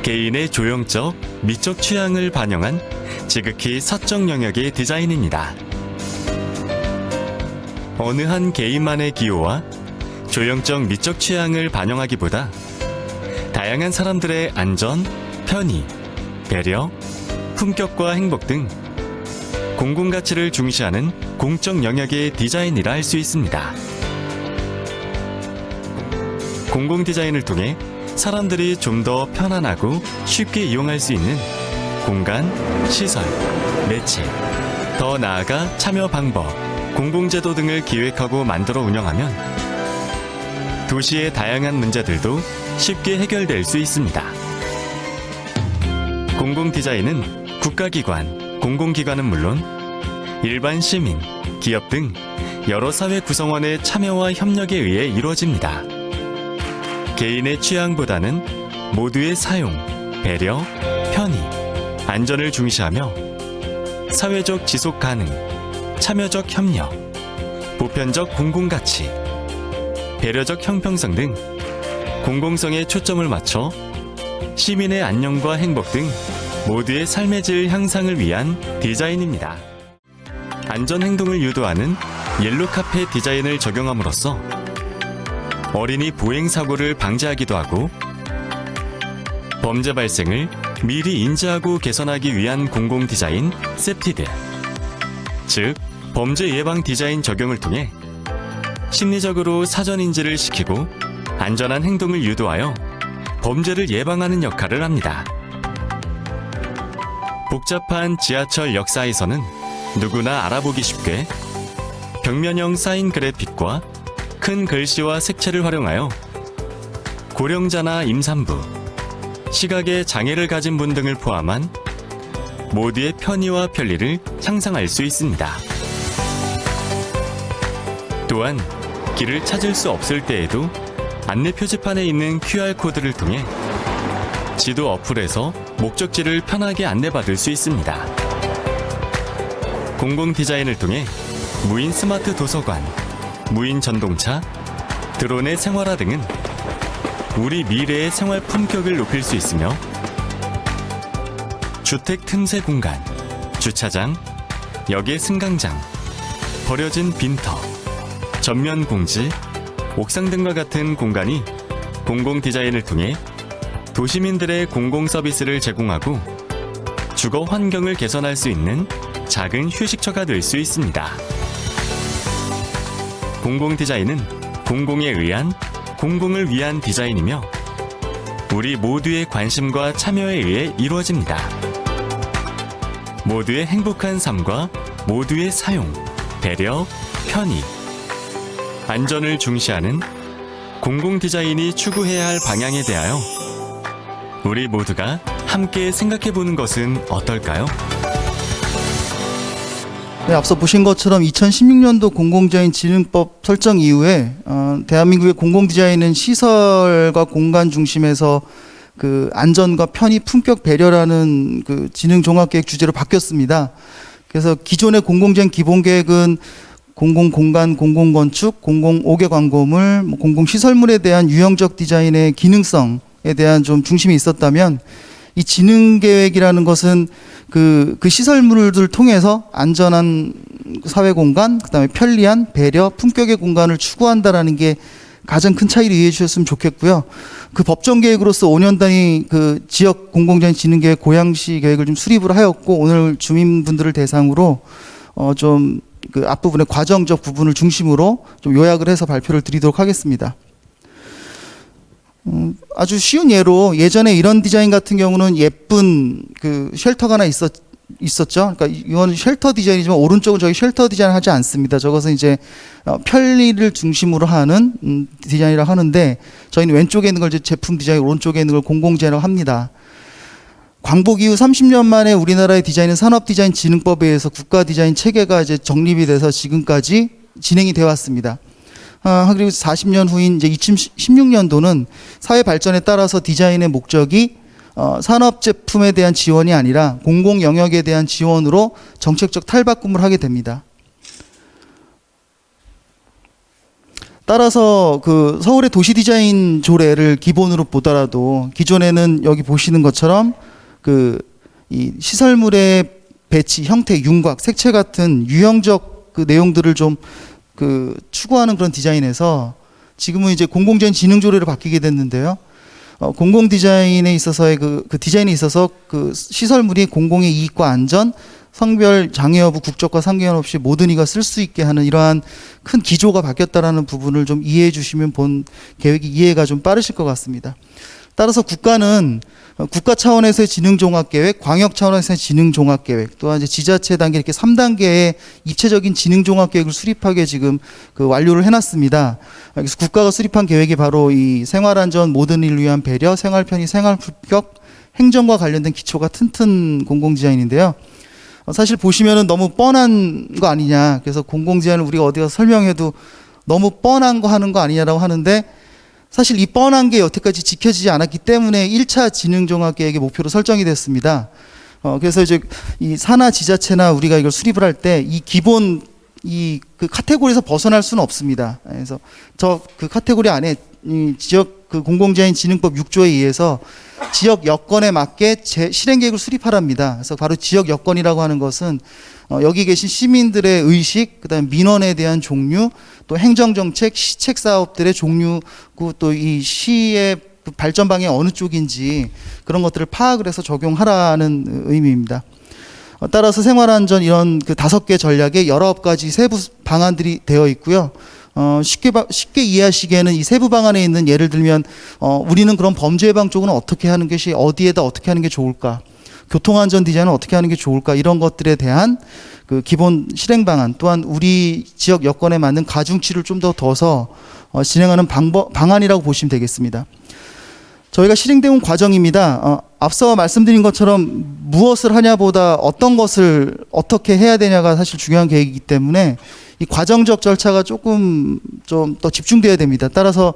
개인의 조형적, 미적 취향을 반영한 지극히 사적 영역의 디자인입니다. 어느 한 개인만의 기호와 조형적 미적 취향을 반영하기보다 다양한 사람들의 안전, 편의, 배려, 품격과 행복 등 공공가치를 중시하는 공적 영역의 디자인이라 할 수 있습니다. 공공디자인을 통해 사람들이 좀 더 편안하고 쉽게 이용할 수 있는 공간, 시설, 매체, 더 나아가 참여 방법, 공공제도 등을 기획하고 만들어 운영하면 도시의 다양한 문제들도 쉽게 해결될 수 있습니다. 공공디자인은 국가기관, 공공기관은 물론 일반 시민, 기업 등 여러 사회 구성원의 참여와 협력에 의해 이루어집니다. 개인의 취향보다는 모두의 사용, 배려, 편의, 안전을 중시하며 사회적 지속 가능, 참여적 협력, 보편적 공공가치, 배려적 형평성 등 공공성에 초점을 맞춰 시민의 안녕과 행복 등 모두의 삶의 질 향상을 위한 디자인입니다. 안전행동을 유도하는 옐로카페 디자인을 적용함으로써 어린이 보행사고를 방지하기도 하고 범죄 발생을 미리 인지하고 개선하기 위한 공공디자인 세프티드, 즉 범죄 예방 디자인 적용을 통해 심리적으로 사전 인지를 시키고 안전한 행동을 유도하여 범죄를 예방하는 역할을 합니다. 복잡한 지하철 역사에서는 누구나 알아보기 쉽게 벽면형 사인 그래픽과 큰 글씨와 색채를 활용하여 고령자나 임산부, 시각에 장애를 가진 분 등을 포함한 모두의 편의와 편리를 향상할 수 있습니다. 또한 길을 찾을 수 없을 때에도 안내 표지판에 있는 QR코드를 통해 지도 어플에서 목적지를 편하게 안내받을 수 있습니다. 공공디자인을 통해 무인 스마트 도서관, 무인 전동차, 드론의 생활화 등은 우리 미래의 생활 품격을 높일 수 있으며 주택 틈새 공간, 주차장, 역의 승강장, 버려진 빈터, 전면 공지, 옥상 등과 같은 공간이 공공 디자인을 통해 도시민들의 공공 서비스를 제공하고 주거 환경을 개선할 수 있는 작은 휴식처가 될 수 있습니다. 공공 디자인은 공공에 의한 공공을 위한 디자인이며 우리 모두의 관심과 참여에 의해 이루어집니다. 모두의 행복한 삶과 모두의 사용, 배려, 편의, 안전을 중시하는 공공 디자인이 추구해야 할 방향에 대하여 우리 모두가 함께 생각해 보는 것은 어떨까요? 네, 앞서 보신 것처럼 2016년도 공공디자인진흥법 설정 이후에 대한민국의 공공디자인은 시설과 공간 중심에서 그 안전과 편의, 품격, 배려라는 그 진흥종합계획 주제로 바뀌었습니다. 그래서 기존의 공공디자인 기본계획은 공공공간, 공공건축, 공공5개 광고물, 공공시설물에 대한 유형적 디자인의 기능성에 대한 좀 중심이 있었다면 이 진흥계획이라는 것은 그 시설물들을 통해서 안전한 사회 공간, 그다음에 편리한 배려, 품격의 공간을 추구한다라는 게 가장 큰 차이를 이해해 주셨으면 좋겠고요. 그 법정 계획으로서 5년 단위 그 지역 공공디자인 진흥계획 고양시 계획을 좀 수립을 하였고 오늘 주민분들을 대상으로 좀 그 앞부분의 과정적 부분을 중심으로 좀 요약을 해서 발표를 드리도록 하겠습니다. 아주 쉬운 예로 예전에 이런 디자인 같은 경우는 예쁜 그 쉘터가 하나 있었죠. 그러니까 이건 쉘터 디자인이지만 오른쪽은 저희 쉘터 디자인 하지 않습니다. 저것은 이제 편리를 중심으로 하는 디자인이라 하는데 저희는 왼쪽에 있는 걸 이제 제품 디자인, 오른쪽에 있는 걸 공공 디자인이라고 합니다. 광복 이후 30년 만에 우리나라의 디자인은 산업디자인진흥법에 의해서 국가 디자인 체계가 이제 정립이 돼서 지금까지 진행이 되어 왔습니다. 그리고 40년 후인 이제 2016년도는 사회 발전에 따라서 디자인의 목적이 산업 제품에 대한 지원이 아니라 공공 영역에 대한 지원으로 정책적 탈바꿈을 하게 됩니다. 따라서 그 서울의 도시 디자인 조례를 기본으로 보더라도 기존에는 여기 보시는 것처럼 이 시설물의 배치, 형태, 윤곽, 색채 같은 유형적 그 내용들을 좀 추구하는 그런 디자인에서 지금은 이제 공공디자인 진흥조례로 바뀌게 됐는데요. 공공 디자인에 있어서의 그 디자인에 있어서 그 시설물이 공공의 이익과 안전, 성별, 장애 여부, 국적과 상관없이 모든 이가 쓸 수 있게 하는 이러한 큰 기조가 바뀌었다라는 부분을 좀 이해해 주시면 본 계획이 이해가 좀 빠르실 것 같습니다. 따라서 국가는 국가 차원에서의 진흥종합계획, 광역 차원에서의 진흥종합계획, 또한 이제 지자체 단계 이렇게 3단계의 입체적인 진흥종합계획을 수립하게 지금 완료를 해놨습니다. 그래서 국가가 수립한 계획이 바로 이 생활안전, 모든 인을 위한 배려, 생활편의, 생활품격, 행정과 관련된 기초가 튼튼 공공디자인인데요. 사실 보시면은 너무 뻔한 거 아니냐. 그래서 공공디자인을 우리가 어디 가서 설명해도 너무 뻔한 거 하는 거 아니냐라고 하는데 사실 이 뻔한 게 여태까지 지켜지지 않았기 때문에 1차 진흥종합계획의 목표로 설정이 됐습니다. 그래서 이제 이 산하 지자체나 우리가 이걸 수립을 할 때 이 기본 그 카테고리에서 벗어날 수는 없습니다. 그래서 그 카테고리 안에 이 지역 그 공공디자인 진흥법 6조에 의해서 지역 여건에 맞게 실행 계획을 수립하랍니다. 그래서 바로 지역 여건이라고 하는 것은 여기 계신 시민들의 의식, 그다음에 민원에 대한 종류, 또 행정정책, 시책 사업들의 종류, 또 이 시의 발전 방향이 어느 쪽인지 그런 것들을 파악을 해서 적용하라는 의미입니다. 따라서 생활안전 이런 그 5개 전략에 19가지 세부 방안들이 되어 있고요. 쉽게 이해하시기에는 이 세부 방안에 있는 예를 들면 우리는 그럼 범죄 예방 쪽은 어떻게 하는 것이 어디에다 어떻게 하는 게 좋을까? 교통안전 디자인은 어떻게 하는 게 좋을까? 이런 것들에 대한 그 기본 실행 방안, 또한 우리 지역 여건에 맞는 가중치를 좀 더 둬서 진행하는 방안이라고 보시면 되겠습니다. 저희가 실행되어 온 과정입니다. 앞서 말씀드린 것처럼 무엇을 하냐보다 어떤 것을 어떻게 해야 되냐가 사실 중요한 계획이기 때문에 이 과정적 절차가 조금 좀 더 집중돼야 됩니다. 따라서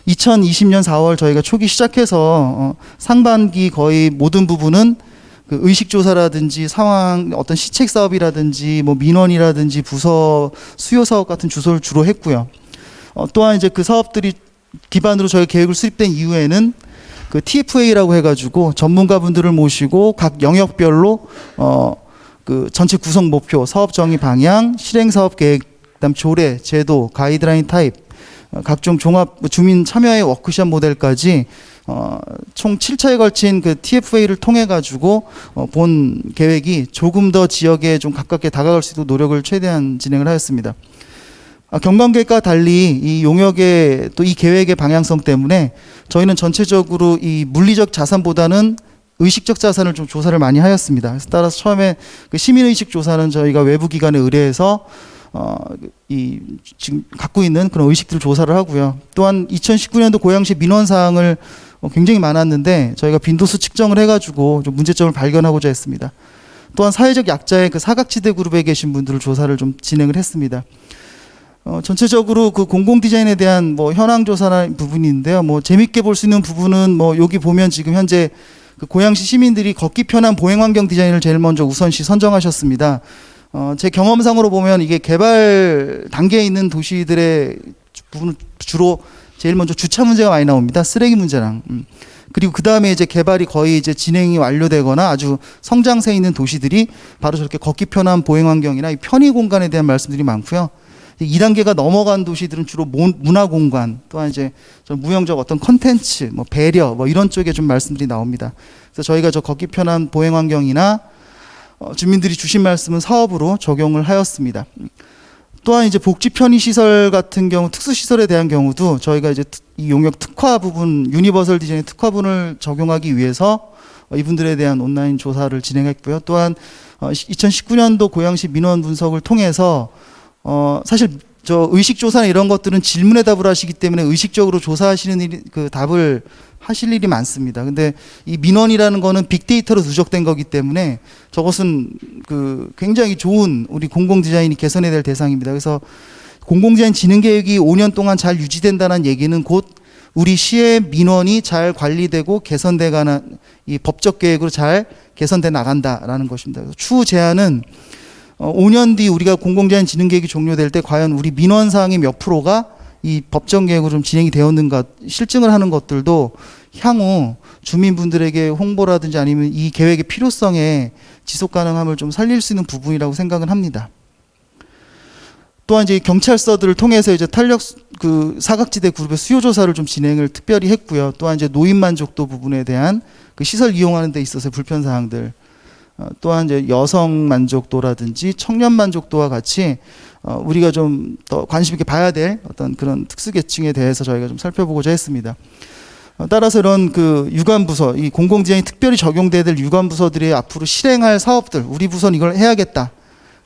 2020년 4월 저희가 초기 시작해서 상반기 거의 모든 부분은 그 의식조사라든지 상황, 어떤 시책 사업이라든지 뭐 민원이라든지 부서 수요 사업 같은 주소를 주로 했고요. 또한 이제 그 사업들이 기반으로 저희 계획을 수립된 이후에는 그 TFA라고 해가지고 전문가분들을 모시고 각 영역별로 그 전체 구성 목표, 사업 정의 방향, 실행 사업 계획 그다음 조례, 제도, 가이드라인 타입, 각종 종합 주민 참여의 워크숍 모델까지 총 7차에 걸친 그 TFA를 통해 가지고 본 계획이 조금 더 지역에 좀 가깝게 다가갈 수 있도록 노력을 최대한 진행을 하였습니다. 경관계획과 달리 이 용역의 또 이 계획의 방향성 때문에 저희는 전체적으로 이 물리적 자산보다는 의식적 자산을 좀 조사를 많이 하였습니다. 그래서 따라서 처음에 그 시민의식 조사는 저희가 외부 기관에 의뢰해서 이 지금 갖고 있는 그런 의식들을 조사를 하고요. 또한 2019년도 고양시 민원 사항을 굉장히 많았는데 저희가 빈도수 측정을 해가지고 좀 문제점을 발견하고자 했습니다. 또한 사회적 약자의 그 사각지대 그룹에 계신 분들을 조사를 좀 진행을 했습니다. 전체적으로 그 공공 디자인에 대한 뭐 현황 조사나 부분인데요. 뭐 재밌게 볼 수 있는 부분은 뭐 여기 보면 지금 현재 그 고양시 시민들이 걷기 편한 보행 환경 디자인을 제일 먼저 우선시 선정하셨습니다. 제 경험상으로 보면 이게 개발 단계에 있는 도시들의 부분은 주로 제일 먼저 주차 문제가 많이 나옵니다. 쓰레기 문제랑. 그리고 그 다음에 이제 개발이 거의 이제 진행이 완료되거나 아주 성장세에 있는 도시들이 바로 저렇게 걷기 편한 보행 환경이나 이 편의 공간에 대한 말씀들이 많고요. 2단계가 넘어간 도시들은 주로 문화 공간, 또한 이제 무형적 어떤 컨텐츠, 뭐 배려, 뭐 이런 쪽에 좀 말씀들이 나옵니다. 그래서 저희가 저 걷기 편한 보행 환경이나 주민들이 주신 말씀은 사업으로 적용을 하였습니다. 또한 이제 복지 편의 시설 같은 경우, 특수 시설에 대한 경우도 저희가 이제 이 용역 특화 부분, 유니버설 디자인 특화분을 적용하기 위해서 이분들에 대한 온라인 조사를 진행했고요. 또한 2019년도 고양시 민원 분석을 통해서 사실 저 의식 조사나 이런 것들은 질문에 답을 하시기 때문에 의식적으로 조사하시는 일이 그 답을 하실 일이 많습니다. 근데 이 민원이라는 거는 빅데이터로 누적된 거기 때문에 저것은 그 굉장히 좋은 우리 공공 디자인이 개선해야 될 대상입니다. 그래서 공공 디자인 진흥 계획이 5년 동안 잘 유지된다는 얘기는 곧 우리 시의 민원이 잘 관리되고 개선돼 가는 이 법적 계획으로 잘 개선돼 나간다라는 것입니다. 그래서 추후 제안은 5년 뒤 우리가 공공디자인 진흥 계획이 종료될 때 과연 우리 민원 사항의 몇 프로가 이 법정 계획으로 좀 진행이 되었는가 실증을 하는 것들도 향후 주민분들에게 홍보라든지 아니면 이 계획의 필요성에 지속 가능함을 좀 살릴 수 있는 부분이라고 생각은 합니다. 또한 이제 경찰서들을 통해서 이제 탄력 그 사각지대 그룹의 수요 조사를 좀 진행을 특별히 했고요. 또한 이제 노인 만족도 부분에 대한 그 시설 이용하는 데 있어서 불편 사항들, 또한 이제 여성 만족도라든지 청년 만족도와 같이 우리가 좀 더 관심 있게 봐야 될 어떤 그런 특수 계층에 대해서 저희가 좀 살펴보고자 했습니다. 따라서 이런 그 유관 부서, 이 공공 디자인이 특별히 적용돼야 될 유관 부서들이 앞으로 실행할 사업들, 우리 부서는 이걸 해야겠다.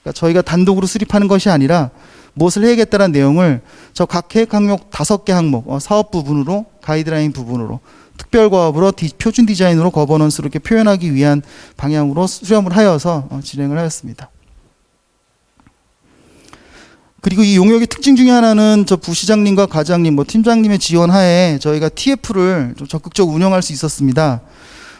그러니까 저희가 단독으로 수립하는 것이 아니라 무엇을 해야겠다는 내용을 저 각 계획 항목 5개 항목, 사업 부분으로, 가이드라인 부분으로, 특별과업으로, 표준 디자인으로, 거버넌스로 이렇게 표현하기 위한 방향으로 수렴을 하여서 진행을 하였습니다. 그리고 이 용역의 특징 중에 하나는 저 부시장님과 과장님, 뭐 팀장님의 지원하에 저희가 TF를 좀 적극적으로 운영할 수 있었습니다.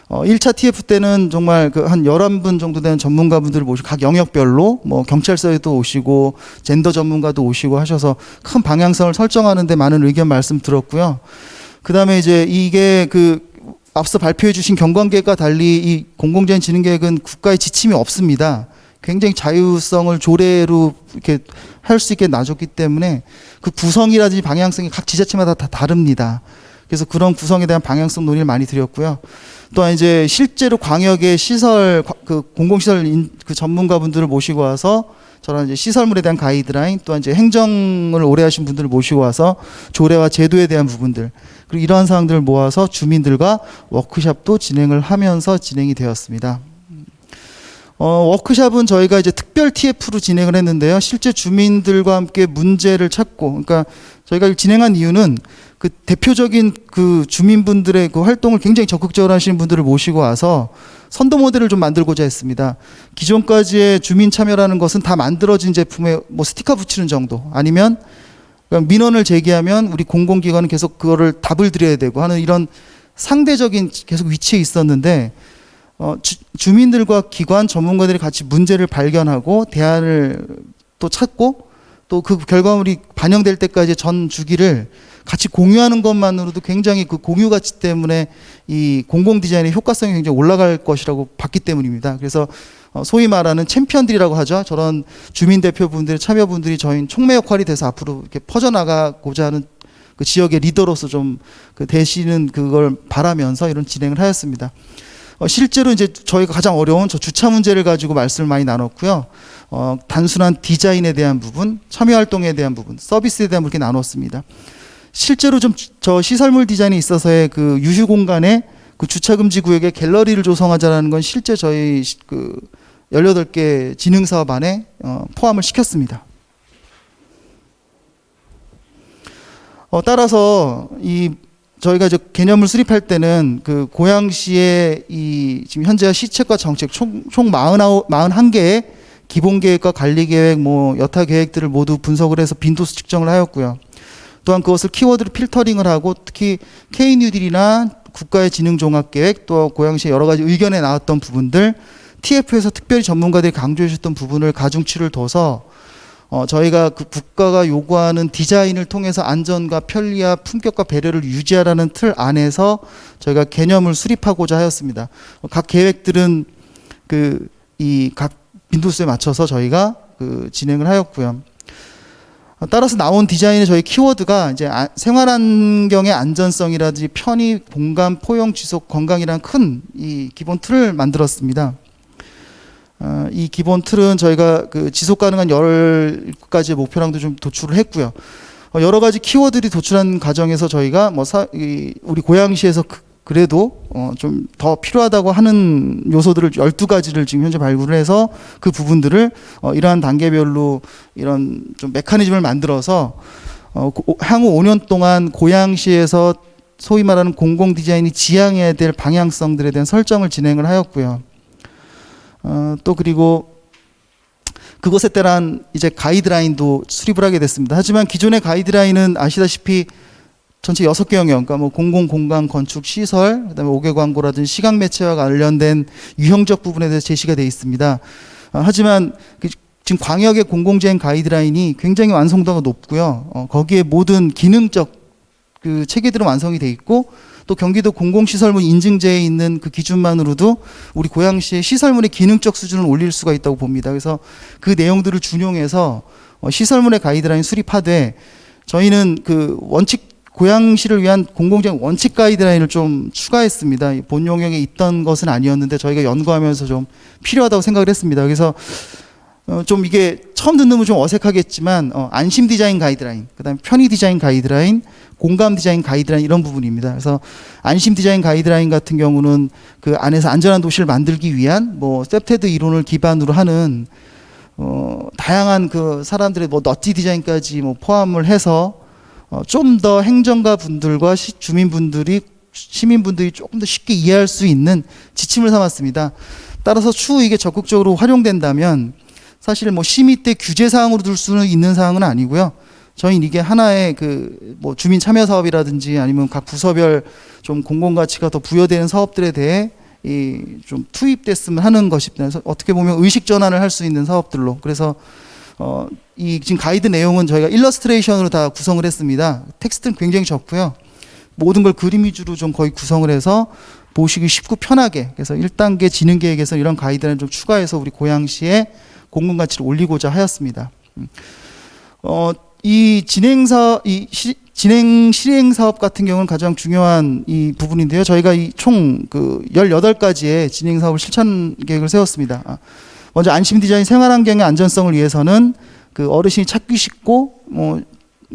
1차 TF 때는 정말 그 한 11분 정도 되는 전문가분들을 모시고 각 영역별로 뭐 경찰서에도 오시고 젠더 전문가도 오시고 하셔서 큰 방향성을 설정하는데 많은 의견 말씀 들었고요. 그다음에 이제 이게 그 앞서 발표해 주신 경관계획과 달리 이 공공디자인 진흥 계획은 국가의 지침이 없습니다. 굉장히 자유성을 조례로 이렇게 할 수 있게 놔줬기 때문에 그 구성이라든지 방향성이 각 지자체마다 다 다릅니다. 그래서 그런 구성에 대한 방향성 논의를 많이 드렸고요. 또한 이제 실제로 광역의 시설 그 공공시설 그 전문가분들을 모시고 와서 저런 이제 시설물에 대한 가이드라인, 또한 이제 행정을 오래 하신 분들을 모시고 와서 조례와 제도에 대한 부분들, 그리고 이러한 사항들을 모아서 주민들과 워크숍도 진행을 하면서 진행이 되었습니다. 워크숍은 저희가 이제 특별 TF로 진행을 했는데요. 실제 주민들과 함께 문제를 찾고, 그러니까 저희가 진행한 이유는 그 대표적인 그 주민분들의 그 활동을 굉장히 적극적으로 하시는 분들을 모시고 와서 선도 모델을 좀 만들고자 했습니다. 기존까지의 주민 참여라는 것은 다 만들어진 제품에 뭐 스티커 붙이는 정도, 아니면 민원을 제기하면 우리 공공기관은 계속 그거를 답을 드려야 되고 하는 이런 상대적인 계속 위치에 있었는데, 주민들과 기관 전문가들이 같이 문제를 발견하고 대안을 또 찾고 또 그 결과물이 반영될 때까지 전 주기를 같이 공유하는 것만으로도 굉장히 그 공유 가치 때문에 이 공공 디자인의 효과성이 굉장히 올라갈 것이라고 봤기 때문입니다. 그래서 소위 말하는 챔피언들이라고 하죠. 저런 주민 대표분들, 참여분들이 저희 촉매 역할이 돼서 앞으로 이렇게 퍼져나가고자 하는 그 지역의 리더로서 좀 그 되시는 그걸 바라면서 이런 진행을 하였습니다. 실제로 이제 저희가 가장 어려운 저 주차 문제를 가지고 말씀을 많이 나눴고요. 단순한 디자인에 대한 부분, 참여 활동에 대한 부분, 서비스에 대한 부분 이렇게 나눴습니다. 실제로 좀 저 시설물 디자인에 있어서의 그 유휴 공간에 그 주차 금지 구역에 갤러리를 조성하자라는 건 실제 저희 그 18개 진흥 사업 안에 포함을 시켰습니다. 따라서 이 저희가 이제 개념을 수립할 때는 그 고양시의 이 지금 현재 시책과 정책 총 41개의 기본 계획과 관리 계획 뭐 여타 계획들을 모두 분석을 해서 빈도수 측정을 하였고요. 또한 그것을 키워드로 필터링을 하고 특히 K뉴딜이나 국가의 진흥 종합 계획 또 고양시의 여러 가지 의견에 나왔던 부분들 TF에서 특별히 전문가들이 강조해 주셨던 부분을 가중치를 둬서 저희가 그 국가가 요구하는 디자인을 통해서 안전과 편리와 품격과 배려를 유지하라는 틀 안에서 저희가 개념을 수립하고자 하였습니다. 각 계획들은 그 이 각 빈도수에 맞춰서 저희가 그 진행을 하였고요. 따라서 나온 디자인의 저희 키워드가 이제 생활환경의 안전성이라든지 편의, 공간, 포용, 지속, 건강이라는 큰 이 기본 틀을 만들었습니다. 이 기본 틀은 저희가 그 지속 가능한 10가지의 목표량도 좀 도출을 했고요. 여러 가지 키워드들이 도출한 과정에서 저희가 뭐 우리 고양시에서 그래도 좀 더 필요하다고 하는 요소들을 12가지를 지금 현재 발굴을 해서 그 부분들을 이러한 단계별로 이런 좀 메커니즘을 만들어서 향후 5년 동안 고양시에서 소위 말하는 공공 디자인이 지향해야 될 방향성들에 대한 설정을 진행을 하였고요. 또 그리고 그것에 따른 이제 가이드라인도 수립을 하게 됐습니다. 하지만 기존의 가이드라인은 아시다시피 전체 6개 영역, 그러니까 뭐 공공 공간 건축 시설, 그다음에 5개 광고라든지 시각 매체와 관련된 유형적 부분에 대해서 제시가 되어 있습니다. 하지만 지금 광역의 공공재행 가이드라인이 굉장히 완성도가 높고요. 거기에 모든 기능적 그 체계들은 완성이 돼 있고 또 경기도 공공시설물 인증제에 있는 그 기준만으로도 우리 고양시의 시설물의 기능적 수준을 올릴 수가 있다고 봅니다. 그래서 그 내용들을 준용해서 시설물의 가이드라인 수립하되 저희는 그 원칙 고양시를 위한 공공재행 원칙 가이드라인을 좀 추가했습니다. 본 용역에 있던 것은 아니었는데 저희가 연구하면서 좀 필요하다고 생각을 했습니다. 그래서 좀 이게 처음 듣는 분 좀 어색하겠지만 안심 디자인 가이드라인, 그다음에 편의 디자인 가이드라인, 공감 디자인 가이드라인 이런 부분입니다. 그래서 안심 디자인 가이드라인 같은 경우는 그 안에서 안전한 도시를 만들기 위한 뭐 셉테드 이론을 기반으로 하는 다양한 그 사람들의 뭐 너티 디자인까지 뭐 포함을 해서 좀 더 행정가 분들과 주민분들이 시민분들이 조금 더 쉽게 이해할 수 있는 지침을 삼았습니다. 따라서 추후 이게 적극적으로 활용된다면 사실 뭐 심의 때 규제 사항으로 둘 수는 있는 사항은 아니고요. 저희는 이게 하나의 그 뭐 주민 참여 사업이라든지 아니면 각 부서별 좀 공공 가치가 더 부여되는 사업들에 대해 이 좀 투입됐으면 하는 것입니다. 그래서 어떻게 보면 의식 전환을 할 수 있는 사업들로 그래서 이 지금 가이드 내용은 저희가 일러스트레이션으로 다 구성을 했습니다. 텍스트는 굉장히 적고요. 모든 걸 그림 위주로 좀 거의 구성을 해서 보시기 쉽고 편하게 그래서 1단계 진흥 계획에서 이런 가이드를 좀 추가해서 우리 고양시의 공공 가치를 올리고자 하였습니다. 이 진행 실행 사업 같은 경우는 가장 중요한 이 부분인데요. 저희가 이 총 그 18가지의 진행 사업을 실천 계획을 세웠습니다. 먼저 안심 디자인 생활환경의 안전성을 위해서는 그 어르신이 찾기 쉽고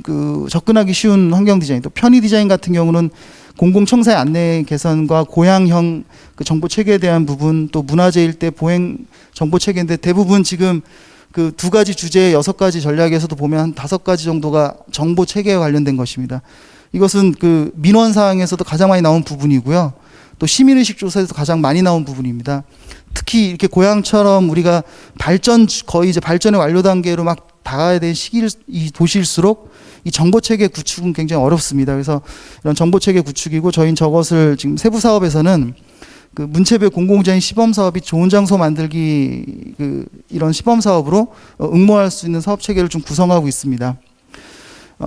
그 접근하기 쉬운 환경 디자인, 또 편의 디자인 같은 경우는 공공청사의 안내 개선과 고양형 그 정보 체계에 대한 부분, 또 문화재 일대 보행 정보 체계인데 대부분 지금 그 2가지 주제 6가지 전략에서도 보면 한 5가지 정도가 정보 체계에 관련된 것입니다. 이것은 그 민원 사항에서도 가장 많이 나온 부분이고요. 또 시민의식 조사에서 가장 많이 나온 부분입니다. 특히 이렇게 고향처럼 우리가 거의 이제 발전의 완료 단계로 막 다가야 될 이 도시일수록 이 정보 체계 구축은 굉장히 어렵습니다. 그래서 이런 정보 체계 구축이고 저희는 저것을 지금 세부 사업에서는 그 문체별 공공재생 시범 사업이 좋은 장소 만들기 이런 시범 사업으로 응모할 수 있는 사업 체계를 좀 구성하고 있습니다.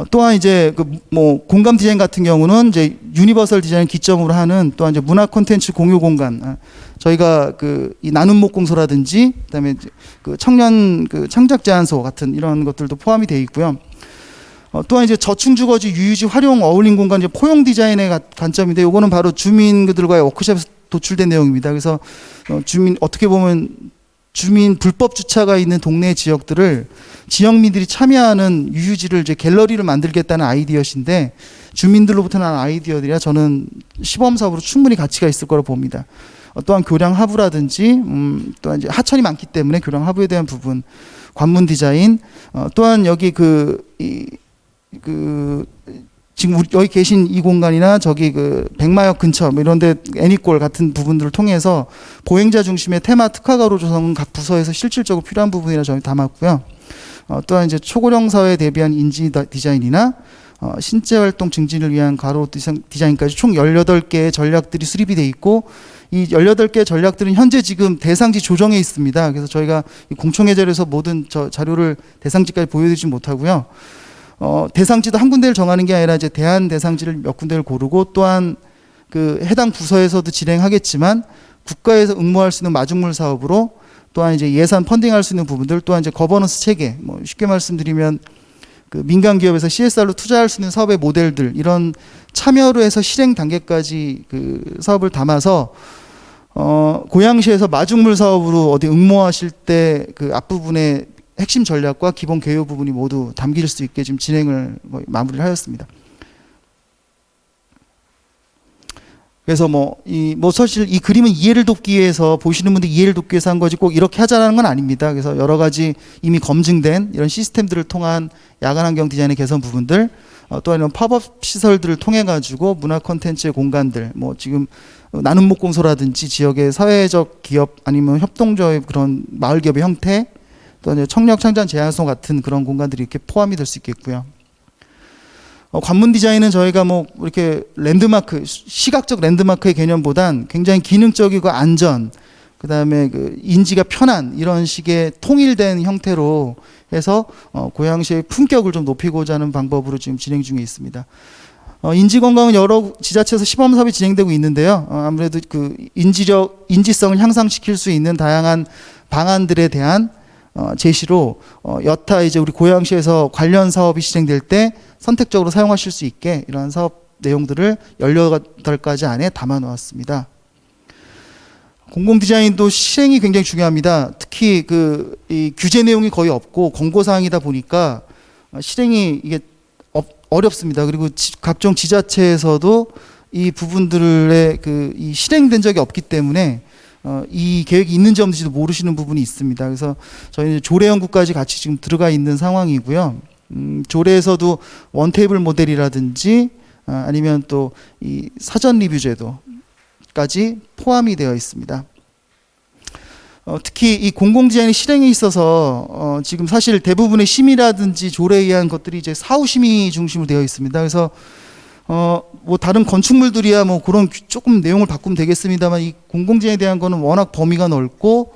또한 이제 그 뭐 공감 디자인 같은 경우는 이제 유니버설 디자인 기점으로 하는 또한 이제 문화 콘텐츠 공유 공간, 저희가 그 이 나눔 목공소라든지 그다음에 이제 그 청년 그 창작 제안소 같은 이런 것들도 포함이 되어 있고요. 또한 이제 저층 주거지 유유지 활용 어울림 공간 이제 포용 디자인의 관점인데, 요거는 바로 주민들과의 워크숍에서 도출된 내용입니다. 그래서 주민 어떻게 보면 주민 불법 주차가 있는 동네 지역들을 지역민들이 참여하는 유유지를 이제 갤러리를 만들겠다는 아이디어신데, 주민들로부터 난 아이디어들이야 저는 시범 사업으로 충분히 가치가 있을 거라고 봅니다. 또한 교량 하부라든지 또한 이제 하천이 많기 때문에 교량 하부에 대한 부분, 관문 디자인, 또한 여기 지금 여기 계신 이 공간이나 저기 그 백마역 근처 뭐 이런데 애니골 같은 부분들을 통해서 보행자 중심의 테마 특화가로 조성은 각 부서에서 실질적으로 필요한 부분이라 저희 담았고요. 또한 이제 초고령 사회에 대비한 인지 디자인이나 신체 활동 증진을 위한 가로 디자인까지 총 18개의 전략들이 수립이 돼 있고, 이 18개의 전략들은 현재 지금 대상지 조정에 있습니다. 그래서 저희가 이 공청회 자료에서 모든 자료를 대상지까지 보여드리지 못하고요. 대상지도 한 군데를 정하는 게 아니라 이제 대안 대상지를 몇 군데를 고르고, 또한 그 해당 부서에서도 진행하겠지만 국가에서 응모할 수 있는 마중물 사업으로, 또한 이제 예산 펀딩할 수 있는 부분들, 또한 이제 거버넌스 체계, 뭐 쉽게 말씀드리면 그 민간 기업에서 CSR로 투자할 수 있는 사업의 모델들, 이런 참여로 해서 실행 단계까지 그 사업을 담아서 고양시에서 마중물 사업으로 어디 응모하실 때 그 앞부분에 핵심 전략과 기본 개요 부분이 모두 담길 수 있게 지금 진행을 마무리를 하였습니다. 그래서 사실 이 그림은 이해를 돕기 위해서, 보시는 분들 이해를 돕기 위해서 한 거지 꼭 이렇게 하자는 건 아닙니다. 그래서 여러 가지 이미 검증된 이런 시스템들을 통한 야간 환경 디자인의 개선 부분들, 또 이런 팝업 시설들을 통해 가지고 문화 콘텐츠의 공간들, 뭐 지금 나눔 목공소라든지 지역의 사회적 기업 아니면 협동조합의 그런 마을 기업의 형태, 또 청력 창작 제안소 같은 그런 공간들이 이렇게 포함이 될 수 있겠고요. 관문 디자인은 저희가 뭐 이렇게 랜드마크, 시각적 랜드마크의 개념보단 굉장히 기능적이고 안전, 그다음에 그 인지가 편한 이런 식의 통일된 형태로 해서 고양시의 품격을 좀 높이고자 하는 방법으로 지금 진행 중에 있습니다. 인지 건강은 여러 지자체에서 시범 사업이 진행되고 있는데요. 아무래도 그 인지성을 향상시킬 수 있는 다양한 방안들에 대한 제시로 여타 이제 우리 고양시에서 관련 사업이 진행될 때 선택적으로 사용하실 수 있게 이러한 사업 내용들을 18가지 안에 담아 놓았습니다. 공공 디자인도 실행이 굉장히 중요합니다. 특히 이 규제 내용이 거의 없고 권고 사항이다 보니까 실행이 이게 어렵습니다. 그리고 각종 지자체에서도 이 부분들의 이 실행된 적이 없기 때문에 이 계획이 있는지 없는지도 모르시는 부분이 있습니다. 그래서 저희는 조례 연구까지 같이 지금 들어가 있는 상황이고요. 조례에서도 원테이블 모델이라든지 아니면 또 이 사전 리뷰 제도까지 포함이 되어 있습니다. 특히 이 공공 디자인의 실행에 있어서 지금 사실 대부분의 심의라든지 조례에 의한 것들이 이제 사후 심의 중심으로 되어 있습니다. 그래서 뭐 다른 건축물들이야 뭐 그런 조금 내용을 바꾸면 되겠습니다만, 이 공공지에 대한 거는 워낙 범위가 넓고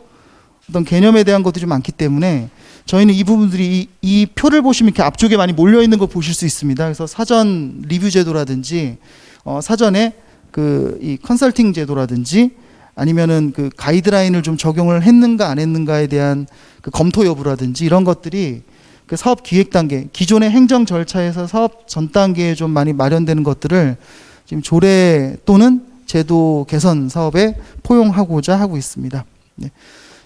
어떤 개념에 대한 것들이 좀 많기 때문에 저희는 이 부분들이 이 표를 보시면 이렇게 앞쪽에 많이 몰려 있는 걸 보실 수 있습니다. 그래서 사전 리뷰 제도라든지 사전에 이 컨설팅 제도라든지 아니면은 그 가이드라인을 좀 적용을 했는가 안 했는가에 대한 그 검토 여부라든지 이런 것들이 그 사업 기획 단계, 기존의 행정 절차에서 사업 전 단계에 좀 많이 마련되는 것들을 지금 조례 또는 제도 개선 사업에 포용하고자 하고 있습니다. 네.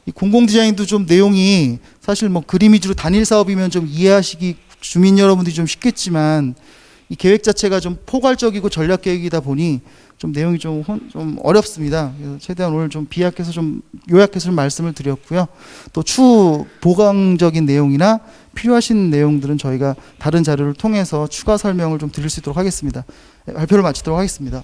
이 공공 디자인도 좀 내용이 사실 뭐 그림 위주로 단일 사업이면 좀 이해하시기 주민 여러분들이 좀 쉽겠지만, 이 계획 자체가 좀 포괄적이고 전략 계획이다 보니 좀 내용이 좀 어렵습니다. 그래서 최대한 오늘 좀 비약해서 좀 요약해서 좀 말씀을 드렸고요. 또 추후 보강적인 내용이나 필요하신 내용들은 저희가 다른 자료를 통해서 추가 설명을 좀 드릴 수 있도록 하겠습니다. 발표를 마치도록 하겠습니다.